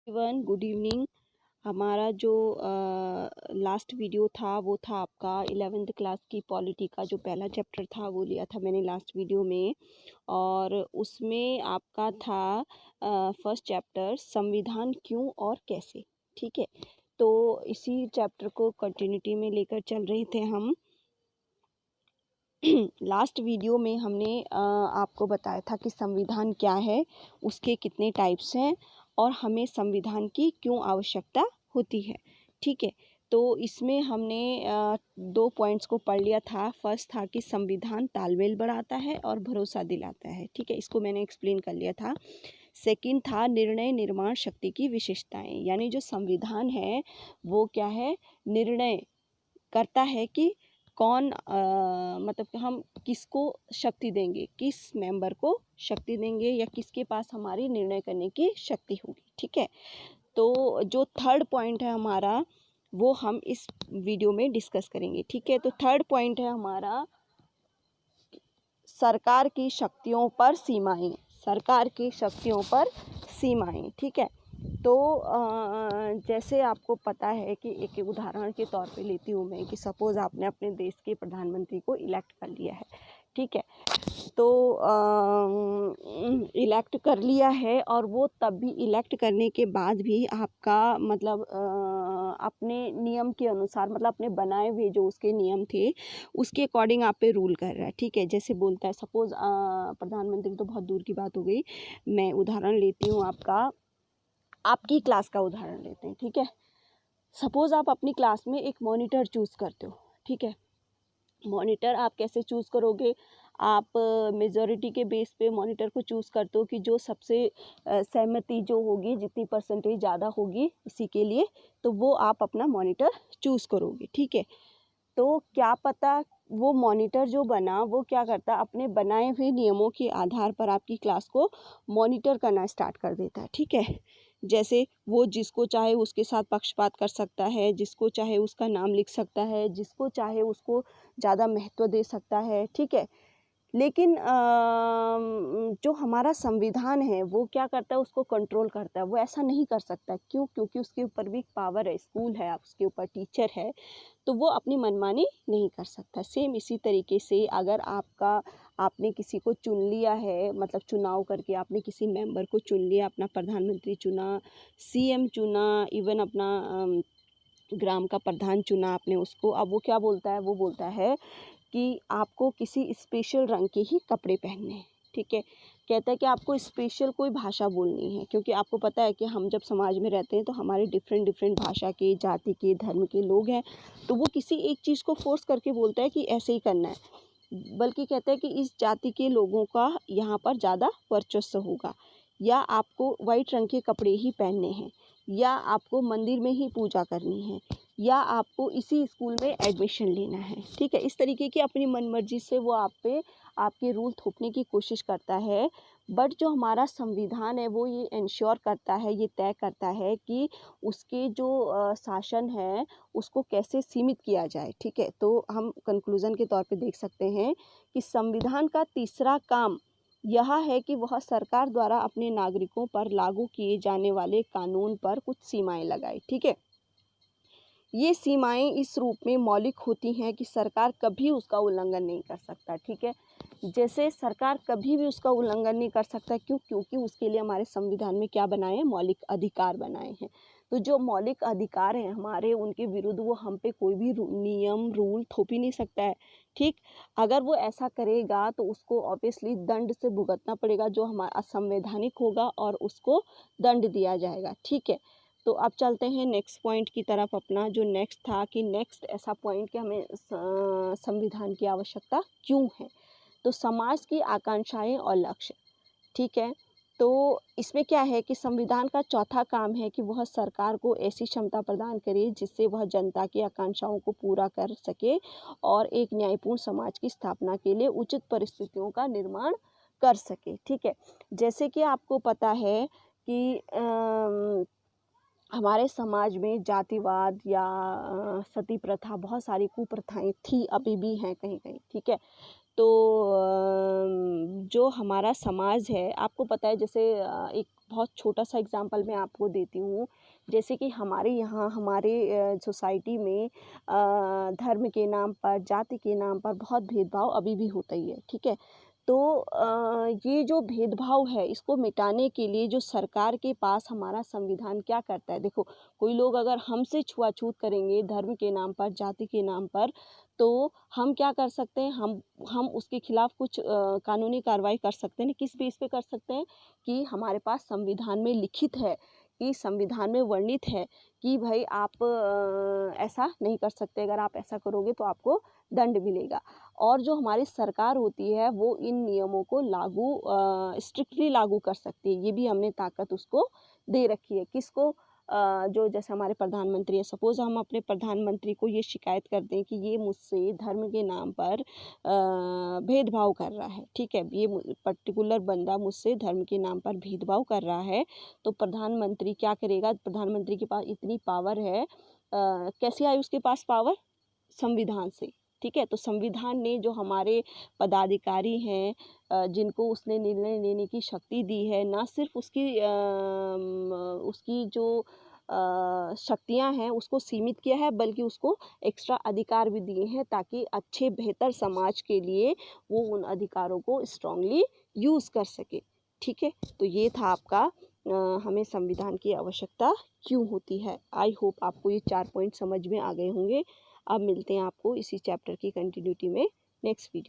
Everyone, good evening. हमारा जो last video था वो था आपका 11th क्लास की पॉलिटी का जो पहला चैप्टर था वो लिया था मैंने लास्ट वीडियो में। और उसमें आपका था फर्स्ट चैप्टर संविधान क्यों और कैसे। ठीक है, तो इसी चैप्टर को कंटिन्यूटी में लेकर चल रहे थे हम। लास्ट वीडियो में हमने आपको बताया था कि संविधान क्या है, उसके कितने टाइप्स हैं और हमें संविधान की क्यों आवश्यकता होती है। ठीक है, तो इसमें हमने 2 पॉइंट्स को पढ़ लिया था। फर्स्ट था कि संविधान तालमेल बढ़ाता है और भरोसा दिलाता है। ठीक है, इसको मैंने एक्सप्लेन कर लिया था। सेकंड था निर्णय निर्माण शक्ति की विशेषताएं, यानी जो संविधान है वो क्या है, निर्णय करता है कि कौन मतलब कि हम किसको शक्ति देंगे, किस मेंबर को शक्ति देंगे या किसके पास हमारी निर्णय करने की शक्ति होगी। ठीक है, तो जो थर्ड पॉइंट है हमारा वो हम इस वीडियो में डिस्कस करेंगे। ठीक है, तो थर्ड पॉइंट है हमारा सरकार की शक्तियों पर सीमाएं, सरकार की शक्तियों पर सीमाएं। ठीक है, तो जैसे आपको पता है कि एक उदाहरण के तौर पे लेती हूँ मैं कि सपोज़ आपने अपने देश के प्रधानमंत्री को इलेक्ट कर लिया है। ठीक है, तो इलेक्ट कर लिया है और वो तब भी इलेक्ट करने के बाद भी आपका मतलब अपने नियम के अनुसार, मतलब अपने बनाए हुए जो उसके नियम थे उसके अकॉर्डिंग आप पे रूल कर रहा है। ठीक है, जैसे बोलता है सपोज़ प्रधानमंत्री तो बहुत दूर की बात हो गई, मैं उदाहरण लेती हूँ आपकी क्लास का उदाहरण लेते हैं। ठीक है, सपोज़ आप अपनी क्लास में एक मॉनिटर चूज़ करते हो। ठीक है, मॉनिटर आप कैसे चूज़ करोगे, आप मेजॉरिटी के बेस पे मॉनिटर को चूज़ करते हो कि जो सबसे सहमति जो होगी, जितनी परसेंटेज ज़्यादा होगी इसी के लिए, तो वो आप अपना मॉनिटर चूज़ करोगे। ठीक है, तो क्या पता वो मॉनिटर जो बना वो क्या करता, अपने बनाए हुए नियमों के आधार पर आपकी क्लास को मॉनिटर करना स्टार्ट कर देता है। ठीक है, जैसे वो जिसको चाहे उसके साथ पक्षपात कर सकता है, जिसको चाहे उसका नाम लिख सकता है, जिसको चाहे उसको ज़्यादा महत्व दे सकता है। ठीक है, लेकिन जो हमारा संविधान है वो क्या करता है, उसको कंट्रोल करता है। वो ऐसा नहीं कर सकता। क्यों? क्योंकि उसके ऊपर भी पावर है, स्कूल है, उसके ऊपर टीचर है, तो वो अपनी मनमानी नहीं कर सकता। सेम इसी तरीके से अगर आपने किसी को चुन लिया है, मतलब चुनाव करके आपने किसी मेंबर को चुन लिया, अपना प्रधानमंत्री चुना, सीएम चुना, इवन अपना ग्राम का प्रधान चुना आपने उसको, अब वो क्या बोलता है, वो बोलता है कि आपको किसी स्पेशल रंग के ही कपड़े पहनने हैं। ठीक है, कहता है कि आपको स्पेशल कोई भाषा बोलनी है, क्योंकि आपको पता है कि हम जब समाज में रहते हैं तो हमारे डिफरेंट डिफरेंट भाषा के, जाति के, धर्म के लोग हैं, तो वो किसी एक चीज़ को फोर्स करके बोलता है कि ऐसे ही करना है, बल्कि कहता है कि इस जाति के लोगों का यहाँ पर ज़्यादा वर्चस्व होगा, या आपको वाइट रंग के कपड़े ही पहनने हैं, या आपको मंदिर में ही पूजा करनी है, या आपको इसी स्कूल में एडमिशन लेना है। ठीक है, इस तरीके की अपनी मनमर्जी से वो आप पे आपके रूल थोपने की कोशिश करता है। बट जो हमारा संविधान है वो ये इंश्योर करता है, ये तय करता है कि उसके जो शासन है उसको कैसे सीमित किया जाए। ठीक है, तो हम कंक्लूज़न के तौर पे देख सकते हैं कि संविधान का तीसरा काम यह है कि वह सरकार द्वारा अपने नागरिकों पर लागू किए जाने वाले कानून पर कुछ सीमाएं लगाए। ठीक है, ये सीमाएं इस रूप में मौलिक होती हैं कि सरकार कभी उसका उल्लंघन नहीं कर सकता। ठीक है, जैसे सरकार कभी भी उसका उल्लंघन नहीं कर सकता। क्यों? क्योंकि उसके लिए हमारे संविधान में क्या बनाए हैं, मौलिक अधिकार बनाए हैं। तो जो मौलिक अधिकार हैं हमारे, उनके विरुद्ध वो हम पे कोई भी नियम रूल थोप ही नहीं सकता है। ठीक, अगर वो ऐसा करेगा तो उसको ऑब्वियसली दंड से भुगतना पड़ेगा, जो हमारा असंवैधानिक होगा, और उसको दंड दिया जाएगा। ठीक है, तो अब चलते हैं नेक्स्ट पॉइंट की तरफ। अपना जो नेक्स्ट था कि नेक्स्ट ऐसा पॉइंट कि हमें संविधान की आवश्यकता क्यों है, तो समाज की आकांक्षाएं और लक्ष्य। ठीक है, तो इसमें क्या है कि संविधान का चौथा काम है कि वह सरकार को ऐसी क्षमता प्रदान करे जिससे वह जनता की आकांक्षाओं को पूरा कर सके और एक न्यायपूर्ण समाज की स्थापना के लिए उचित परिस्थितियों का निर्माण कर सके। ठीक है, जैसे कि आपको पता है कि हमारे समाज में जातिवाद या सती प्रथा, बहुत सारी कुप्रथाएं थी, अभी भी हैं कहीं-कहीं, ठीक है। तो जो हमारा समाज है, आपको पता है, जैसे एक बहुत छोटा-सा एग्ज़ाम्पल मैं आपको देती हूँ। जैसे कि हमारे यहाँ हमारे सोसाइटी में धर्म के नाम पर, जाति के नाम पर बहुत भेदभाव अभी भी होता ही है, ठीक है। तो ये जो भेदभाव है, इसको मिटाने के लिए जो सरकार के पास हमारा संविधान क्या करता है, देखो, कोई लोग अगर हमसे छुआछूत करेंगे धर्म के नाम पर, जाति के नाम पर, तो हम क्या कर सकते हैं, हम उसके खिलाफ कुछ कानूनी कार्रवाई कर सकते हैं। किस बेस पे कर सकते हैं कि हमारे पास संविधान में लिखित है, कि संविधान में वर्णित है कि भाई आप ऐसा नहीं कर सकते, अगर आप ऐसा करोगे तो आपको दंड मिलेगा। और जो हमारी सरकार होती है वो इन नियमों को स्ट्रिक्टली लागू कर सकती है। ये भी हमने ताकत उसको दे रखी है। किसको? जो जैसे हमारे प्रधानमंत्री है, सपोज़ हम अपने प्रधानमंत्री को ये शिकायत कर दें कि ये मुझसे धर्म के नाम पर भेदभाव कर रहा है, ठीक है। ये पर्टिकुलर बंदा मुझसे धर्म के नाम पर भेदभाव कर रहा है, तो प्रधानमंत्री क्या करेगा? प्रधानमंत्री के पास इतनी पावर है, कैसे आई उसके पास पावर? संविधान से, ठीक है। तो संविधान ने जो हमारे पदाधिकारी हैं, जिनको उसने निर्णय लेने की शक्ति दी है, ना सिर्फ उसकी जो शक्तियाँ हैं उसको सीमित किया है, बल्कि उसको एक्स्ट्रा अधिकार भी दिए हैं, ताकि अच्छे बेहतर समाज के लिए वो उन अधिकारों को स्ट्रांगली यूज़ कर सके, ठीक है। तो ये था आपका हमें संविधान की आवश्यकता क्यों होती है। आई होप आपको ये 4 पॉइंट समझ में आ गए होंगे। अब मिलते हैं आपको इसी चैप्टर की कंटिन्यूटी में नेक्स्ट वीडियो।